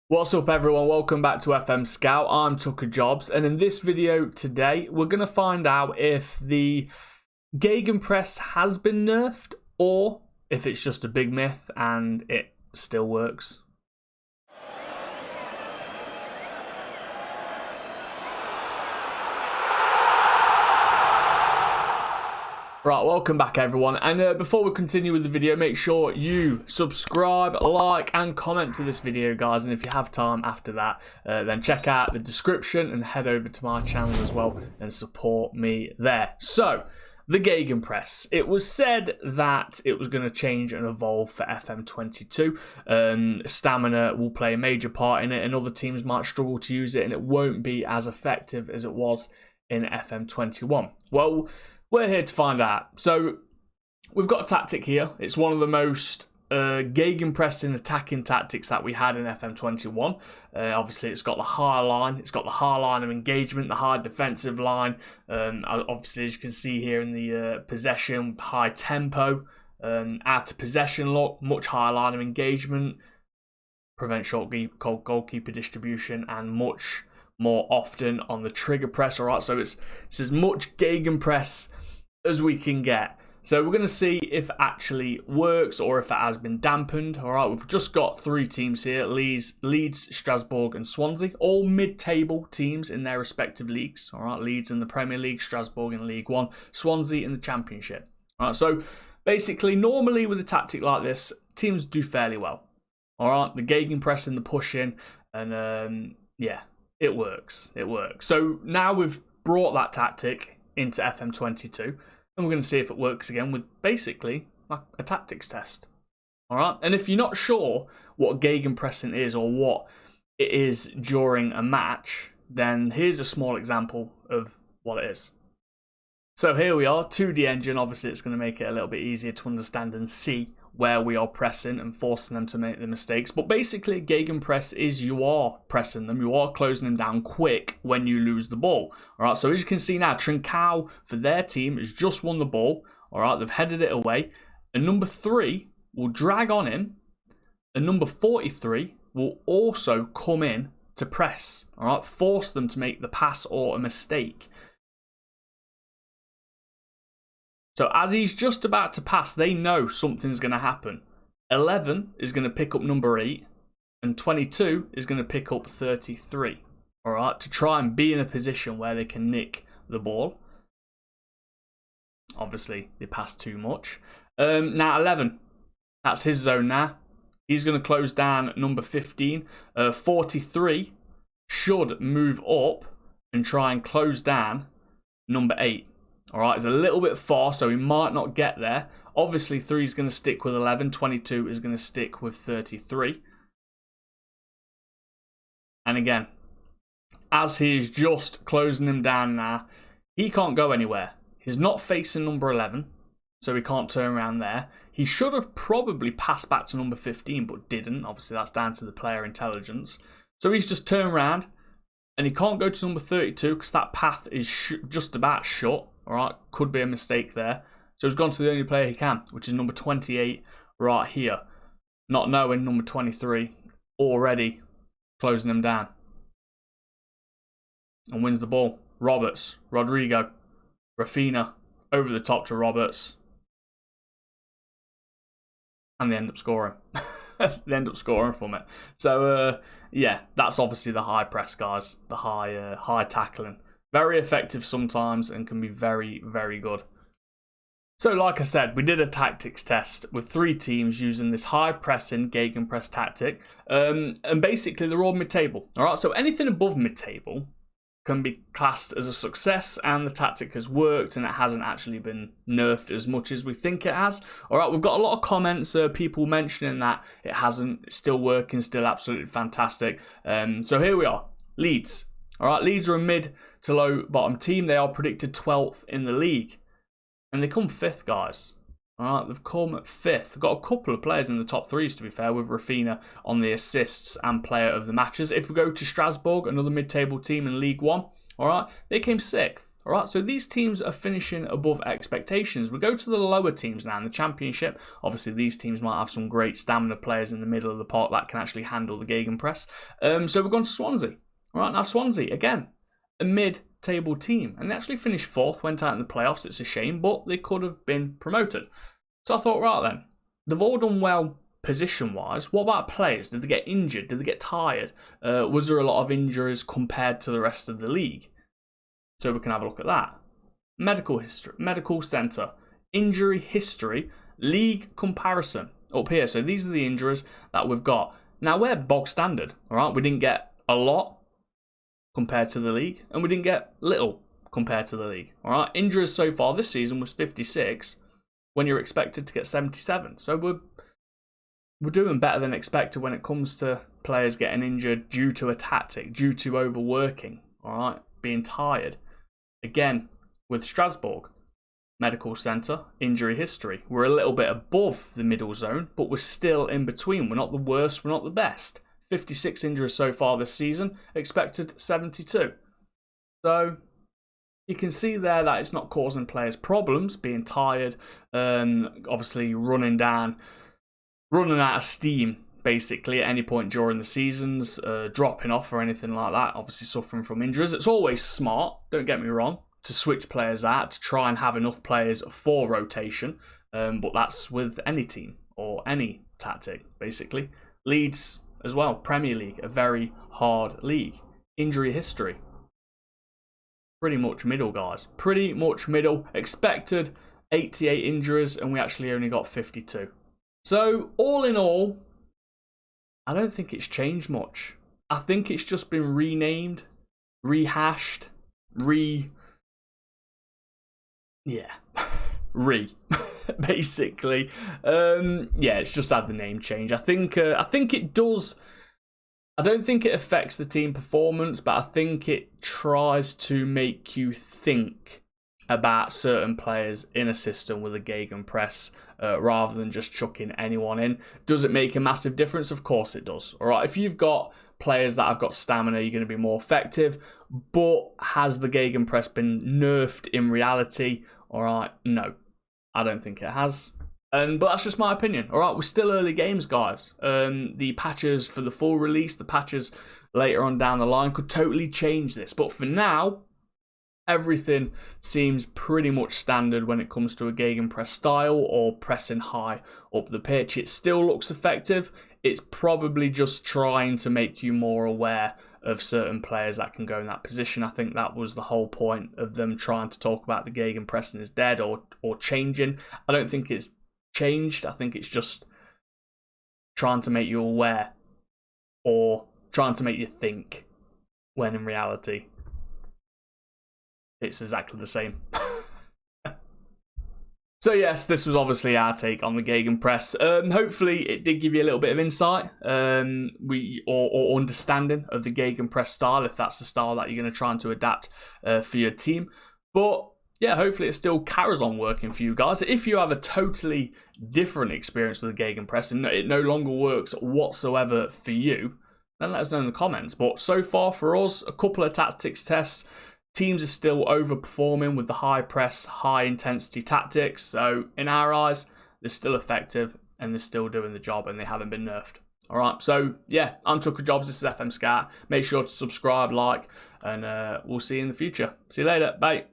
What's up everyone, welcome back to FM Scout. I'm Tookajobs, and in this video today we're going to find out if the gegenpress has been nerfed or if it's just a big myth and it still works. Right, welcome back everyone, and before we continue with the video, make sure you subscribe, like and comment to this video guys, and if you have time after that, then check out the description and head over to my channel as well and support me there. So, the gegenpress. It was said that it was going to change and evolve for FM22. Stamina will play a major part in it and other teams might struggle to use it and it won't be as effective as it was in FM21. Well, we're here to find out. So, we've got a tactic here. It's one of the most gegenpressing attacking tactics that we had in FM21. Obviously, it's got the high line. It's got the high line of engagement, the high defensive line. Obviously, as you can see here in the possession, high tempo, out of possession look, much higher line of engagement, prevent short goalkeeper distribution, and much more often on the trigger press. All right, so it's as much gegenpress as we can get. So we're going to see if it actually works or if it has been dampened. All right, we've just got three teams here: Leeds, Strasbourg, and Swansea, all mid-table teams in their respective leagues. All right, Leeds in the Premier League, Strasbourg in League One, Swansea in the Championship. All right, so basically, normally with a tactic like this, teams do fairly well. All right, the gegenpress and the push-in, and yeah. It works. It works. So now we've brought that tactic into FM22, and we're going to see if it works again with basically like a tactics test. All right. And if you're not sure what gegenpressing is or what it is during a match, then here's a small example of what it is. So here we are, 2D engine. Obviously, it's going to make it a little bit easier to understand and see where we are pressing and forcing them to make the mistakes. But basically, gegenpress is you are pressing them, you are closing them down quick when you lose the ball. All right, so as you can see now, Trincao for their team has just won the ball. All right, they've headed it away. And number 3 will drag on him. And number 43 will also come in to press. All right, force them to make the pass or a mistake. So as he's just about to pass, they know something's going to happen. 11 is going to pick up number 8, and 22 is going to pick up 33. All right, to try and be in a position where they can nick the ball. Obviously, they passed too much. Now 11, that's his zone now. He's going to close down number 15. 43 should move up and try and close down number 8. All right, it's a little bit far, so he might not get there. Obviously, 3 is going to stick with 11. 22 is going to stick with 33. And again, as he is just closing him down now, he can't go anywhere. He's not facing number 11, so he can't turn around there. He should have probably passed back to number 15, but didn't. Obviously, that's down to the player intelligence. So he's just turned around, and he can't go to number 32 because that path is just about shut. All right, could be a mistake there. So he's gone to the only player he can, which is number 28 right here. Not knowing number 23, already closing him down. And wins the ball. Roberts, Rodrigo, Rafinha, over the top to Roberts. And they end up scoring. They end up scoring from it. So, yeah, that's obviously the high press, guys. The high tackling. Very effective sometimes and can be very, very good. So like I said, we did a tactics test with 3 teams using this high pressing gegenpress tactic. And basically they're all mid-table. All right, so anything above mid-table can be classed as a success and the tactic has worked and it hasn't actually been nerfed as much as we think it has. All right, we've got a lot of comments, people mentioning that it hasn't, it's still working, still absolutely fantastic. So here we are, Leeds. All right, Leeds are a mid to low bottom team. They are predicted 12th in the league. And they come 5th, guys. All right, they've come 5th. They've got a couple of players in the top 3s, to be fair, with Rafinha on the assists and player of the matches. If we go to Strasbourg, another mid-table team in League One, all right, they came 6th. All right, so these teams are finishing above expectations. We go to the lower teams now in the championship. Obviously, these teams might have some great stamina players in the middle of the park that can actually handle the gegenpress. So we're going to Swansea. All right, now Swansea, again, a mid-table team. And they actually finished 4th, went out in the playoffs. It's a shame, but they could have been promoted. So I thought, right then, they've all done well position-wise. What about players? Did they get injured? Did they get tired? Was there a lot of injuries compared to the rest of the league? So we can have a look at that. Medical history, medical centre, injury history, league comparison up here. So these are the injuries that we've got. Now we're bog standard, all right? We didn't get a lot compared to the league, and we didn't get little compared to the league, all right? Injuries so far this season was 56 when you're expected to get 77. So we're doing better than expected when it comes to players getting injured due to a tactic, due to overworking, all right, being tired. Again, with Strasbourg, medical centre, injury history. We're a little bit above the middle zone, but we're still in between. We're not the worst, we're not the best. 56 injuries so far this season, expected 72. So you can see there that it's not causing players problems, being tired, obviously running out of steam, basically, at any point during the seasons, dropping off or anything like that, obviously suffering from injuries. It's always smart, don't get me wrong, to switch players out, to try and have enough players for rotation, but that's with any team or any tactic, basically. Leeds as well, Premier League, a very hard league. Injury history, pretty much middle, guys. Pretty much middle. Expected 88 injuries, and we actually only got 52. So, all in all, I don't think it's changed much. I think it's just been renamed, rehashed, basically. Yeah, it's just had the name change. I think it does. I don't think it affects the team performance, but I think it tries to make you think about certain players in a system with a gegenpress rather than just chucking anyone in. Does it make a massive difference? Of course it does. All right, if you've got players that have got stamina, you're going to be more effective. But has the gegenpress been nerfed in reality? All right, no, I don't think it has. But that's just my opinion. All right, we're still early games, guys. The patches for the full release, the patches later on down the line could totally change this. But for now, everything seems pretty much standard when it comes to a gegenpress style or pressing high up the pitch. It still looks effective. It's probably just trying to make you more aware of certain players that can go in that position. I think that was the whole point of them trying to talk about the gegenpressing is dead or changing. I don't think it's changed. I think it's just trying to make you aware or trying to make you think, when in reality it's exactly the same. So yes, this was obviously our take on the gegenpress. Hopefully it did give you a little bit of insight or understanding of the gegenpress style, if that's the style that you're going to try and to adapt for your team. But yeah, hopefully it still carries on working for you guys. If you have a totally different experience with the gegenpress and it no longer works whatsoever for you, then let us know in the comments. But so far for us, a couple of tactics tests, teams are still overperforming with the high press, high intensity tactics. So in our eyes, they're still effective and they're still doing the job and they haven't been nerfed. All right, so yeah, I'm Tookajobs, this is FM Scout. Make sure to subscribe, like, and we'll see you in the future. See you later, bye.